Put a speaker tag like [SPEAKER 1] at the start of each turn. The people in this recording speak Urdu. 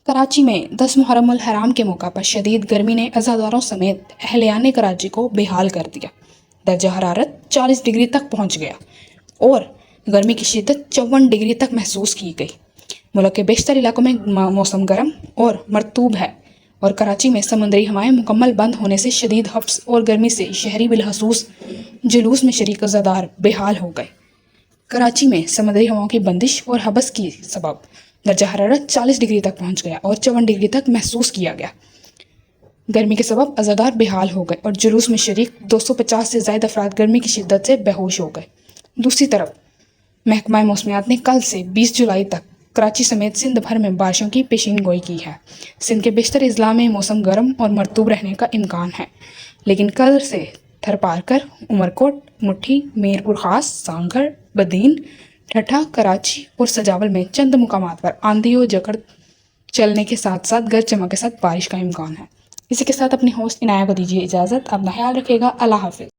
[SPEAKER 1] کراچی میں 10 محرم الحرام کے موقع پر شدید گرمی نے عزاداروں سمیت اہلیان کراچی کو بے حال کر دیا۔ درجہ حرارت 40 ڈگری تک پہنچ گیا اور گرمی کی شدت 54 ڈگری تک محسوس کی گئی۔ ملک کے بیشتر علاقوں میں موسم گرم اور مرطوب ہے اور کراچی میں سمندری ہوائیں مکمل بند ہونے سے شدید حبس اور گرمی سے شہری بالخصوص جلوس میں شریک عزادار بے حال ہو گئے۔ کراچی میں سمندری ہواؤں کی بندش اور حبس کی سبب درجہ حرارت 40 ڈگری تک پہنچ گیا اور 54 ڈگری تک محسوس کیا گیا۔ گرمی کے سبب عزادار بے حال ہو گئے اور جلوس میں شریک 250 سے زائد افراد گرمی کی شدت سے بے ہوش ہو گئے۔ دوسری طرف محکمہ موسمیات نے کل سے 20 جولائی تک کراچی سمیت سندھ بھر میں بارشوں کی پیشین گوئی کی ہے۔ سندھ کے بیشتر اضلاع میں موسم گرم اور مرطوب رہنے کا امکان ہے، لیکن کل سے تھرپارکر، عمرکوٹ، مٹھی، میرپور خاص، سانگھڑ، بدین، ٹھٹھہ، کراچی اور سجاول میں چند مقامات پر آندھی و جھکڑ چلنے کے ساتھ ساتھ گرج چمک کے ساتھ بارش کا امکان ہے۔ اسی کے ساتھ اپنی ہوسٹ عنایہ کو دیجیے اجازت۔ اپنا خیال رکھیے گا۔ اللہ حافظ۔